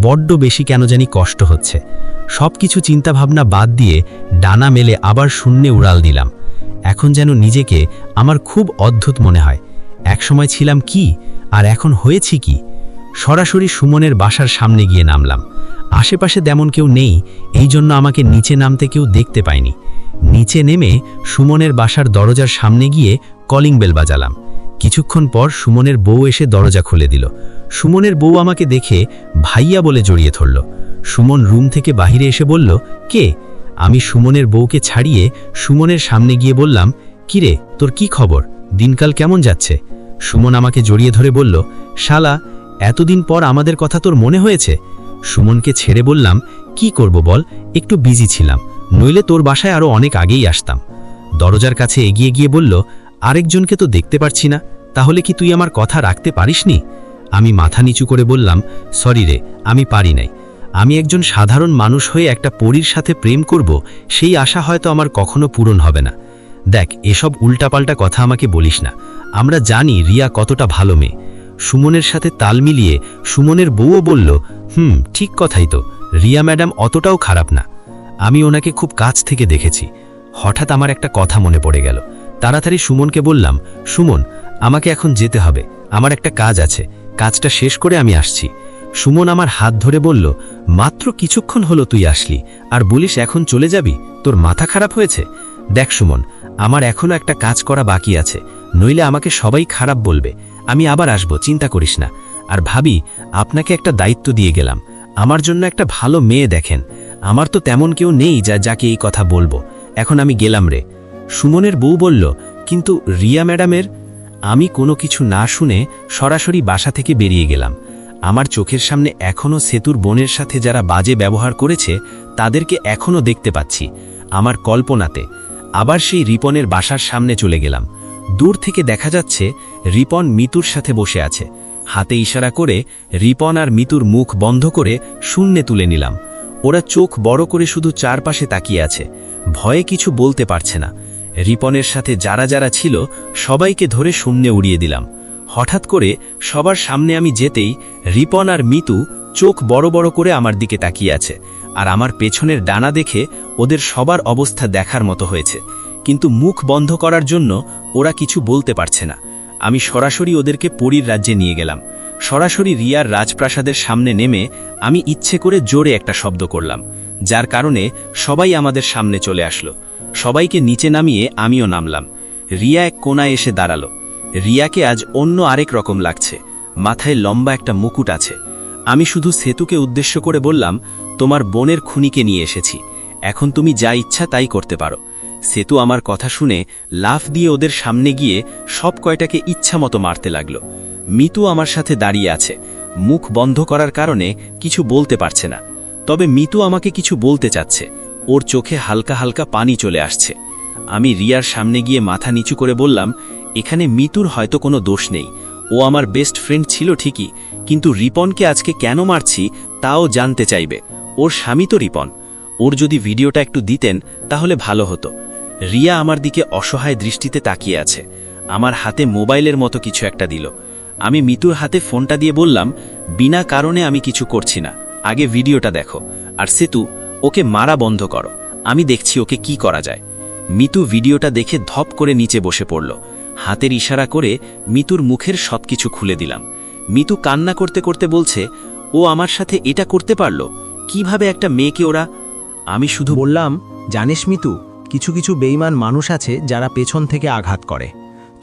বড্ড বেশি কেন জানি কষ্ট হচ্ছে। সব কিছু চিন্তাভাবনা বাদ দিয়ে ডানা মেলে আবার শূন্যে উড়াল দিলাম। এখন যেন নিজেকে আমার খুব অদ্ভুত মনে হয়। একসময় ছিলাম কি আর এখন হয়েছি কি। সরাসরি সুমনের বাসার সামনে গিয়ে নামলাম। আশেপাশে তেমন কেউ নেই, এই জন্য আমাকে নিচে নামতে কেউ দেখতে পায়নি। নিচে নেমে সুমনের বাসার দরজার সামনে গিয়ে কলিং বেল বাজালাম। কিছুক্ষণ পর সুমনের বউ এসে দরজা খুলে দিল। সুমনের বউ আমাকে দেখে ভাইয়া বলে জড়িয়ে ধরল। সুমন রুম থেকে বাহিরে এসে বলল, কে? আমি সুমনের বউকে ছাড়িয়ে সুমনের সামনে গিয়ে বললাম, কিরে, তোর কি খবর? দিনকাল কেমন যাচ্ছে? সুমন আমাকে জড়িয়ে ধরে বলল, শালা, এতদিন পর আমাদের কথা তোর মনে হয়েছে? সুমনকে ছেড়ে বললাম, কি করব বল, একটু বিজি ছিলাম, নইলে তোর বাসায় আরো অনেক আগেই আসতাম। দরজার কাছে এগিয়ে গিয়ে বলল, আরেকজনকে তো দেখতে পারছি না, তাহলে কি তুই আমার কথা রাখতে পারিসনি? আমি মাথা নিচু করে বললাম, সরি রে, আমি পারি নাই। আমি একজন সাধারণ মানুষ হয়ে একটা পরীর সাথে প্রেম করব, সেই আশা হয়তো আমার কখনো পূরণ হবে না। দেখ, এসব উল্টাপাল্টা কথা আমাকে বলিস না। আমরা জানি রিয়া কতটা ভালো মেয়ে। সুমনের সাথে তাল মিলিয়ে সুমনের বউও বলল, ঠিক কথাই তো, রিয়া ম্যাডাম অতটাও খারাপ না। আমি ওনাকে খুব কাছ থেকে দেখেছি। হঠাৎ আমার একটা কথা মনে পড়ে গেল। তাড়াতাড়ি সুমনকে বললাম, সুমন, আমাকে এখন যেতে হবে, আমার একটা কাজ আছে, কাজটা শেষ করে আমি আসছি। সুমন আমার হাত ধরে বলল, মাত্র কিছুক্ষণ হলো তুই আসলি, আর বলিস এখন চলে যাবি? তোর মাথা খারাপ হয়েছে? দেখ সুমন, আমার এখনো একটা কাজ করা বাকি আছে, নইলে আমাকে সবাই খারাপ বলবে। আমি আবার আসবো, চিন্তা করিস না। আর ভাবি, আপনাকে একটা দায়িত্ব দিয়ে গেলাম, আমার জন্য একটা ভালো মেয়ে দেখেন। আমার তো তেমন কেউ নেই যাকে এই কথা বলবো। এখন আমি গেলাম রে। সুমনের বউ বলল, কিন্তু রিয়া ম্যাডামের? আমি কোনো কিছু না শুনে সরাসরি বাসা থেকে বেরিয়ে গেলাম। আমার চোখের সামনে এখনও সেতুর বোনের সাথে যারা বাজে ব্যবহার করেছে তাদেরকে এখনও দেখতে পাচ্ছি আমার কল্পনাতে। আবার সেই রিপনের বাসার সামনে চলে গেলাম। দূর থেকে দেখা যাচ্ছে রিপন মিতুর সাথে বসে আছে। হাতে ইশারা করে রিপন আর মিতুর মুখ বন্ধ করে শূন্যে তুলে নিলাম। ওরা চোখ বড় করে শুধু চারপাশে তাকিয়ে আছে, ভয়ে কিছু বলতে পারছে না। রিপনের সাথে যারা যারা ছিল সবাইকে ধরে শূন্যে উড়িয়ে দিলাম। হঠাৎ করে সবার সামনে আমি যেতেই রিপন আর মিতু চোখ বড় বড় করে আমার দিকে তাকিয়ে আছে। আর আমার পেছনের ডানা দেখে ওদের সবার অবস্থা দেখার মতো হয়েছে, কিন্তু মুখ বন্ধ করার জন্য ওরা কিছু বলতে পারছে না। আমি সরাসরি ওদেরকে পরীর রাজ্যে নিয়ে গেলাম। সরাসরি রিয়ার রাজপ্রাসাদের সামনে নেমে আমি ইচ্ছে করে জোরে একটা শব্দ করলাম, যার কারণে সবাই আমাদের সামনে চলে আসলো। সবাইকে নিচে নামিয়ে আমিও নামলাম। রিয়া এক কোনায় এসে দাঁড়ালো। রিয়াকে আজ অন্য আরেক রকম লাগছে, মাথায় লম্বা একটা মুকুট আছে। আমি শুধু সেতুকে উদ্দেশ্য করে বললাম, তোমার বোনের খুনিকে নিয়ে এসেছি, এখন তুমি যা ইচ্ছা তাই করতে পারো। সেতু আমার কথা শুনে লাফ দিয়ে ওদের সামনে গিয়ে সব কয়টাকে ইচ্ছা মতো মারতে লাগলো। মিতু আমার সাথে দাঁড়িয়ে আছে, মুখ বন্ধ করার কারণে কিছু বলতে পারছে না। তবে মিতু আমাকে কিছু বলতে চাচ্ছে, ওর চোখে হালকা হালকা পানি চলে আসছে। আমি রিয়ার সামনে গিয়ে মাথা নিচু করে বললাম, এখানে মিতুর হয়তো কোনো দোষ নেই, ও আমার বেস্ট ফ্রেন্ড ছিল ঠিকই, কিন্তু রিপনকে আজকে কেন মারছি তাও জানতে চাইবে। ওর স্বামী তো রিপন, ওর যদি ভিডিওটা একটু দিতেন তাহলে ভালো হতো। রিয়া আমার দিকে অসহায় দৃষ্টিতে তাকিয়ে আছে, আমার হাতে মোবাইলের মতো কিছু একটা দিল। আমি মিতুর হাতে ফোনটা দিয়ে বললাম, বিনা কারণে আমি কিছু করছি না, আগে ভিডিওটা দেখো। আর সেতু, ওকে মারা বন্ধ করো, আমি দেখছি ওকে কি করা যায়। মিতু ভিডিওটা দেখে ধপ করে নিচে বসে পড়ল। হাতের ইশারা করে মিতুর মুখের সবকিছু খুলে দিলাম। মিতু কান্না করতে করতে বলছে, ও আমার সাথে এটা করতে পারল কিভাবে? একটা মেয়েকে ওরা। আমি শুধু বললাম, জানিস মিতু, কিছু কিছু বেঈমান মানুষ আছে যারা পেছন থেকে আঘাত করে।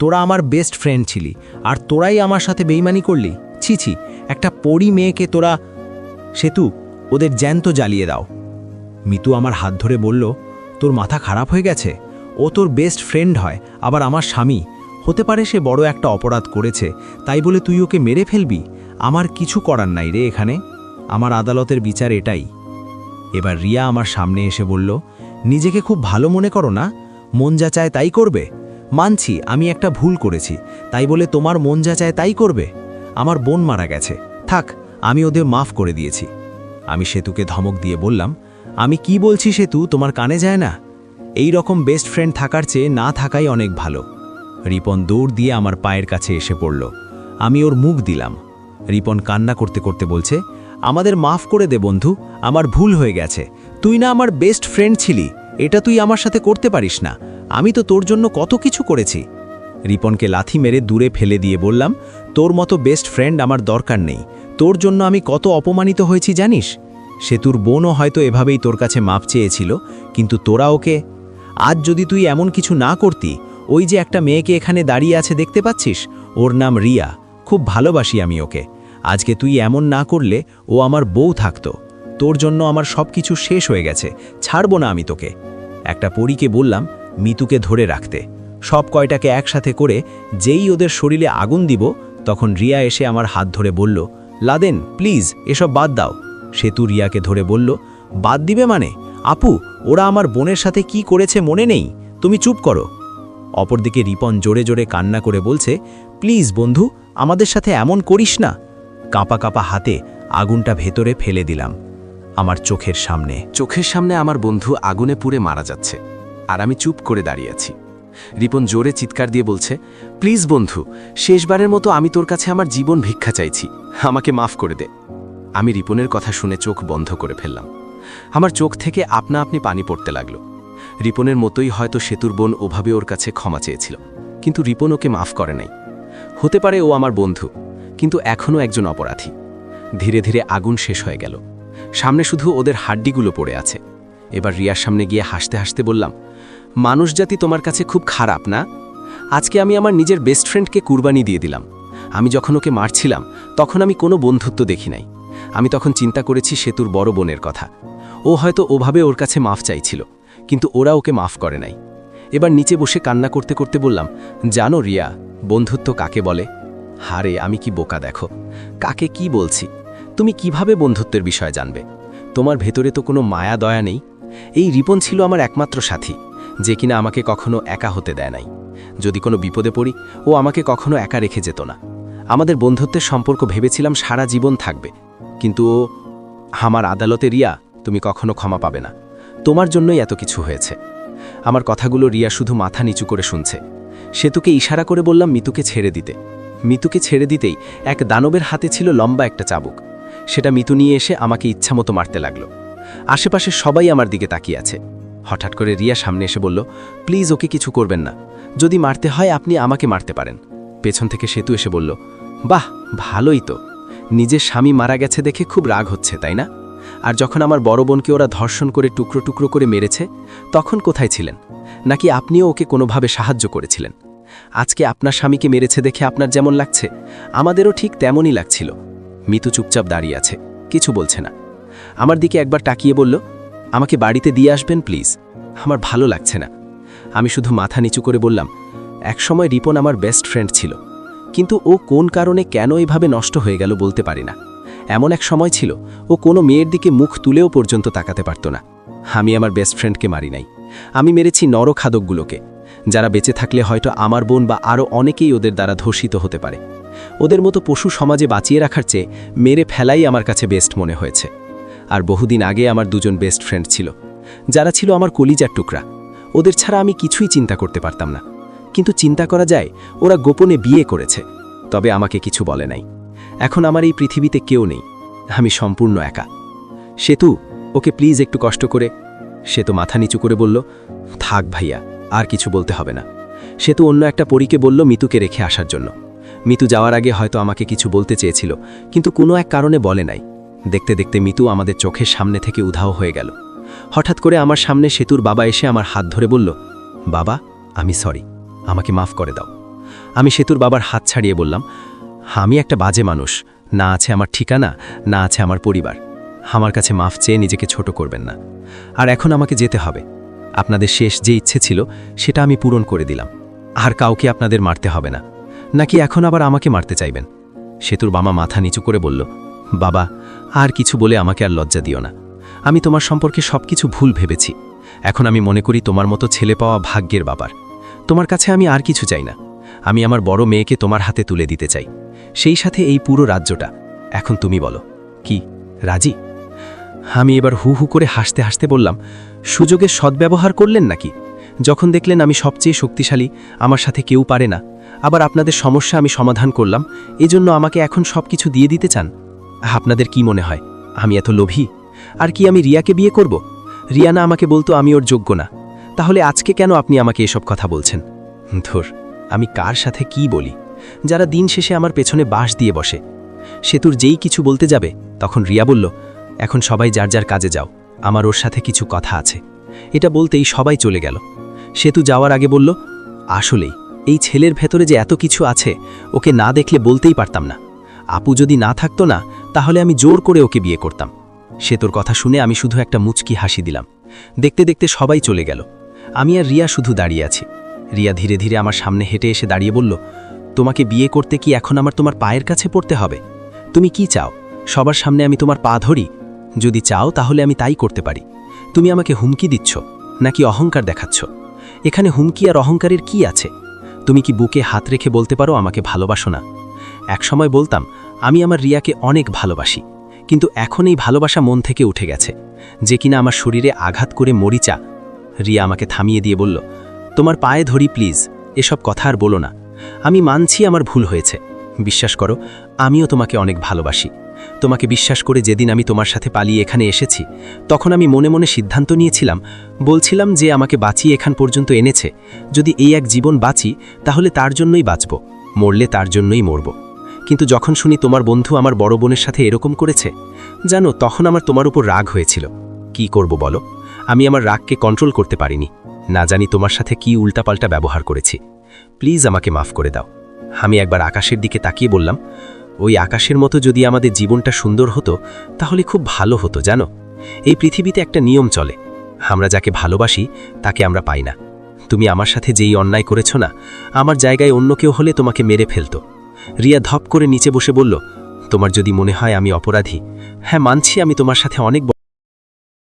তোরা আমার বেস্ট ফ্রেন্ড ছিলি, আর তোরাই আমার সাথে বেঈমানি করলি। ছি ছি, একটা পরী মেয়েকে তোরা। সেতু, ওদের জ্যান্ত জ্বালিয়ে দাও। মিতু আমার হাত ধরে বলল, তোর মাথা খারাপ হয়ে গেছে? ও তোর বেস্ট ফ্রেন্ড হয়, আবার আমার স্বামী। হতে পারে সে বড় একটা অপরাধ করেছে, তাই বলে তুই ওকে মেরে ফেলবি? আমার কিছু করার নাই রে এখানে, আমার আদালতের বিচার এটাই। এবার রিয়া আমার সামনে এসে বলল, নিজেকে খুব ভালো মনে করো না? মন যা চায় তাই করবে? মানছি আমি একটা ভুল করেছি, তাই বলে তোমার মন যা চায় তাই করবে? আমার বোন মারা গেছে, থাক, আমি ওদের মাফ করে দিয়েছি। আমি সেতুকে ধমক দিয়ে বললাম, আমি কি বলছি সেতু, তোমার কানে যায় না? এই রকম বেস্ট ফ্রেন্ড থাকার চেয়ে না থাকাই অনেক ভালো। রিপন দৌড় দিয়ে আমার পায়ের কাছে এসে পড়ল। আমি ওর মুখ দিলাম। রিপন কান্না করতে করতে বলছে, আমাদের মাফ করে দে বন্ধু, আমার ভুল হয়ে গেছে। তুই না আমার বেস্ট ফ্রেন্ড ছিলি, এটা তুই আমার সাথে করতে পারিস না। আমি তো তোর জন্য কত কিছু করেছি। রিপনকে লাথি মেরে দূরে ফেলে দিয়ে বললাম, তোর মতো বেস্ট ফ্রেন্ড আমার দরকার নেই। তোর জন্য আমি কত অপমানিত হয়েছি জানিস? সেতুর বোনও হয়তো এভাবেই তোর কাছে মাপ চেয়েছিল, কিন্তু তোরা ওকে। আজ যদি তুই এমন কিছু না করতি, ওই যে একটা মেয়েকে এখানে দাঁড়িয়ে আছে দেখতে পাচ্ছিস, ওর নাম রিয়া, খুব ভালোবাসি আমি ওকে। আজকে তুই এমন না করলে ও আমার বউ থাকতো। তোর জন্য আমার সব কিছু শেষ হয়ে গেছে, ছাড়বো না আমি তোকে। একটা পরীকে বললাম মিতুকে ধরে রাখতে। সব কয়টাকে একসাথে করে যেই ওদের শরীরে আগুন দিব, তখন রিয়া এসে আমার হাত ধরে বলল, লাদেন প্লিজ এসব বাদ দাও। সেতু রিয়াকে ধরে বলল, বাদ দিবে মানে? আপু, ওরা আমার বোনের সাথে কি করেছে মনে নেই? তুমি চুপ করো। অপরদিকে রিপন জোরে জোরে কান্না করে বলছে, প্লিজ বন্ধু, আমাদের সাথে এমন করিস না। কাঁপা কাঁপা হাতে আগুনটা ভেতরে ফেলে দিলাম। আমার চোখের সামনে আমার বন্ধু আগুনে পুড়ে মারা যাচ্ছে, আর আমি চুপ করে দাঁড়িয়ে আছি। রিপন জোরে চিৎকার দিয়ে বলছে, প্লিজ বন্ধু, শেষবারের মতো আমি তোর কাছে আমার জীবন ভিক্ষা চাইছি, আমাকে মাফ করে দে। আমি রিপনের কথা শুনে চোখ বন্ধ করে ফেললাম। আমার চোখ থেকে আপনা আপনি পানি পড়তে লাগলো। রিপনের মতোই হয়তো সেতুর বোন ওভাবে ওর কাছে ক্ষমা চেয়েছিল, কিন্তু রিপন ওকে মাফ করে নাই। হতে পারে ও আমার বন্ধু, কিন্তু এখনও একজন অপরাধী। ধীরে ধীরে আগুন শেষ হয়ে গেল। সামনে শুধু ওদের হাড্ডিগুলো পড়ে আছে। এবার রিয়ার সামনে গিয়ে হাসতে হাসতে বললাম, মানুষজাতি তোমার কাছে খুব খারাপ না? আজকে আমি আমার নিজের বেস্ট ফ্রেন্ডকে কুরবানি দিয়ে দিলাম। আমি যখন ওকে মারছিলাম তখন আমি কোনো বন্ধুত্ব দেখি নাই। আমি তখন চিন্তা করেছি সেতুর বড় বোনের কথা। ও হয়তো ওভাবে ওর কাছে মাফ চাইছিল, কিন্তু ওরা ওকে মাফ করে নাই। এবার নিচে বসে কান্না করতে করতে বললাম, জানো রিয়া, বন্ধুত্ব কাকে বলে? হারে আমি কি বোকা দেখো, কাকে কি বলছি? তুমি কিভাবে বন্ধুত্বের বিষয় জানবে? তোমার ভেতরে তো কোনো মায়া দয়া নেই। এই রিপন ছিল আমার একমাত্র সাথী, যে কিনা আমাকে কখনো একা হতে দেয় নাই। যদি কোনো বিপদে পড়ি, ও আমাকে কখনো একা রেখে যেত না। আমাদের বন্ধুত্বের সম্পর্ক ভেবেছিলাম সারা জীবন থাকবে, কিন্তু ও আমার আদালতে। রিয়া, তুমি কখনো ক্ষমা পাবে না। তোমার জন্যই এত কিছু হয়েছে। আমার কথাগুলো রিয়া শুধু মাথা নিচু করে শুনছে। সেতুকে ইশারা করে বললাম মিতুকে ছেড়ে দিতে। মিতুকে ছেড়ে দিতেই এক দানবের হাতে ছিল লম্বা একটা চাবুক। সেটা মিতু নিয়ে এসে আমাকে ইচ্ছামতো মারতে লাগলো। আশেপাশে সবাই আমার দিকে তাকিয়ে আছে। হঠাৎ করে রিয়া সামনে এসে বলল, প্লিজ ওকে কিছু করবেন না, যদি মারতে হয় আপনি আমাকে মারতে পারেন। পেছন থেকে সেতু এসে বলল, বাহ, ভালোই তো, নিজের স্বামী মারা গেছে দেখে খুব রাগ হচ্ছে তাই না? আর যখন আমার বড় বোনকে ওরা ধর্ষণ করে টুকরো টুকরো করে মেরেছে, তখন কোথায় ছিলেন? নাকি আপনিও ওকে কোনোভাবে সাহায্য করেছিলেন? আজকে আপনার স্বামীকে মেরেছে দেখে আপনার যেমন লাগছে, আমাদেরও ঠিক তেমনই লাগছিল। মিতু চুপচাপ দাঁড়িয়ে আছে, কিছু বলছে না। আমার দিকে একবার তাকিয়ে বলল, আমাকে বাড়িতে দিয়ে আসবেন প্লিজ, আমার ভালো লাগছে না। আমি শুধু মাথা নিচু করে বললাম, একসময় রিপন আমার বেস্ট ফ্রেন্ড ছিল, কিন্তু ও কোন কারণে কেন এভাবে নষ্ট হয়ে গেল বলতে পারি না। এমন এক সময় ছিল ও কোনো মেয়ের দিকে মুখ তুলেও পর্যন্ত তাকাতে পারত না। আমি আমার বেস্ট ফ্রেন্ডকে মারি নাই, আমি মেরেছি নরখাদকগুলোকে, যারা বেঁচে থাকলে হয়তো আমার বোন বা আরও অনেকেই ওদের দ্বারা ধর্ষিত হতে পারে। ওদের মতো পশু সমাজে বাঁচিয়ে রাখার চেয়ে মেরে ফেলাই আমার কাছে বেস্ট মনে হয়েছে। আর বহুদিন আগে আমার দুজন বেস্ট ফ্রেন্ড ছিল, যারা ছিল আমার কলিজার টুকরা। ওদের ছাড়া আমি কিছুই চিন্তা করতে পারতাম না। কিন্তু চিন্তা করা যায়, ওরা গোপনে বিয়ে করেছে, তবে আমাকে কিছু বলে নাই। এখন আমার এই পৃথিবীতে কেউ নেই, আমি সম্পূর্ণ একা। সেতু, ওকে প্লিজ একটু কষ্ট করে। সেতু মাথা নিচু করে বলল, থাক ভাইয়া, আর কিছু বলতে হবে না। সেতু অন্য একটা পরীকে বলল মিতুকে রেখে আসার জন্য। মিতু যাওয়ার আগে হয়তো আমাকে কিছু বলতে চেয়েছিল, কিন্তু কোনো এক কারণে বলে নাই। দেখতে দেখতে মিতু আমাদের চোখের সামনে থেকে উধাও হয়ে গেল। হঠাৎ করে আমার সামনে সেতুর বাবা এসে আমার হাত ধরে বলল, বাবা, আমি সরি, আমাকে মাফ করে দাও। আমি সেতুর বাবার হাত ছাড়িয়ে বললাম, আমি একটা বাজে মানুষ, না আছে আমার ঠিকানা, না আছে আমার পরিবার। আমার কাছে মাফ চেয়ে নিজেকে ছোট করবেন না। আর এখন আমাকে যেতে হবে। আপনাদের শেষ যে ইচ্ছে ছিল সেটা আমি পূরণ করে দিলাম। আর কাউকে আপনাদের মারতে হবে না। নাকি এখন আবার আমাকে মারতে চাইবেন? সেতুর বাবা মাথা নিচু করে বলল, বাবা, আর কিছু বলে আমাকে আর লজ্জা দিও না। আমি তোমার সম্পর্কে সবকিছু ভুল ভেবেছি। এখন আমি মনে করি তোমার মতো ছেলে পাওয়া ভাগ্যের ব্যাপার। তোমার কাছে আমি আর কিছু চাই না। আমি আমার বড় মেয়েকে তোমার হাতে তুলে দিতে চাই, সেই সাথে এই পুরো রাজ্যটা। এখন তুমি বলো, কি রাজি? আমি এবার হু হু করে হাসতে হাসতে বললাম, সুযোগের সদ্ব্যবহার করলেন নাকি? যখন দেখলেন আমি সবচেয়ে শক্তিশালী, আমার সাথে কেউ পারে না, আবার আপনাদের সমস্যা আমি সমাধান করলাম, এজন্য আমাকে এখন সব কিছু দিয়ে দিতে চান? আপনাদের কি মনে হয় আমি এত লোভী? আর কি আমি রিয়াকে বিয়ে করব? রিয়া না আমাকে বলতো আমি ওর যোগ্য না, তাহলে আজকে কেন আপনি আমাকে এসব কথা বলছেন? ধর, আমি কার সাথে কি বলি? যারা দিন শেষে আমার পেছনে বাঁশ দিয়ে বসে। সেতুর যেই কিছু বলতে যাবে তখন রিয়া বলল, এখন সবাই যার যার কাজে যাও, আমার ওর সাথে কিছু কথা আছে। এটা বলতেই সবাই চলে গেল। সেতু যাওয়ার আগে বলল, আসলেই এই ছেলের ভেতরে যে এত কিছু আছে, ওকে না দেখলে বলতেই পারতাম না। আপু যদি না থাকতো না, তাহলে আমি জোর করে ওকে বিয়ে করতাম। সেতুর কথা শুনে আমি শুধু একটা মুচকি হাসি দিলাম। দেখতে দেখতে সবাই চলে গেল। আমি আর রিয়া শুধু দাঁড়িয়ে আছি। রিয়া ধীরে ধীরে আমার সামনে হেঁটে এসে দাঁড়িয়ে বলল, তোমাকে বিয়ে করতে কি এখন আমার তোমার পায়ের কাছে পড়তে হবে? তুমি কি চাও, সবার সামনে আমি তোমার পা ধরি? যদি চাও তাহলে আমি তাই করতে পারি। তুমি আমাকে হুমকি দিচ্ছ নাকি অহংকার দেখাচ্ছ? এখানে হুমকি আর অহংকারের কি আছে? তুমি কি বুকে হাত রেখে বলতে পারো আমাকে ভালোবাসো না? একসময় বলতাম আমি আমার রিয়াকে অনেক ভালোবাসি, কিন্তু এখন এই ভালোবাসা মন থেকে উঠে গেছে, যে কিনা আমার শরীরে আঘাত করে মরিচা। রিয়া আমাকে থামিয়ে দিয়ে বলল, তোমার পায়ে ধরি প্লিজ, এসব কথা আর বলো না। আমি মানছি আমার ভুল হয়েছে। বিশ্বাস করো, আমিও তোমাকে অনেক ভালোবাসি। তোমাকে বিশ্বাস করে যেদিন আমি তোমার সাথে পালিয়ে এখানে এসেছি, তখন আমি মনে মনে সিদ্ধান্ত নিয়েছিলাম, বলছিলাম যে আমাকে বাঁচিয়ে এখান পর্যন্ত এনেছে, যদি এই এক জীবন বাঁচি তাহলে তার জন্যই বাঁচব, মরলে তার জন্যই মরব। কিন্তু যখন শুনি তোমার বন্ধু আমার বড় বোনের সাথে এরকম করেছে, জানো তখন আমার তোমার উপর রাগ হয়েছিল। কি করব বলো? আমি আমার রাগকে কন্ট্রোল করতে পারিনি। না জানি তোমার সাথে কি উল্টাপাল্টা ব্যবহার করেছি। প্লিজ আমাকে মাফ করে দাও। আমি একবার আকাশের দিকে তাকিয়ে বললাম, ওই আকাশের মতো যদি আমাদের জীবনটা সুন্দর হতো তাহলে খুব ভালো হতো। জানো, এই পৃথিবীতে একটা নিয়ম চলে, আমরা যাকে ভালোবাসি তাকে আমরা পাই না। তুমি আমার সাথে যেই অন্যায় করেছ না, আমার জায়গায় অন্য কেউ হলে তোমাকে মেরে ফেলতো। রিয়া ধপ করে নিচে বসে বলল, তোমার যদি মনে হয় আমি অপরাধী, হ্যাঁ মানছি আমি তোমার সাথে অনেক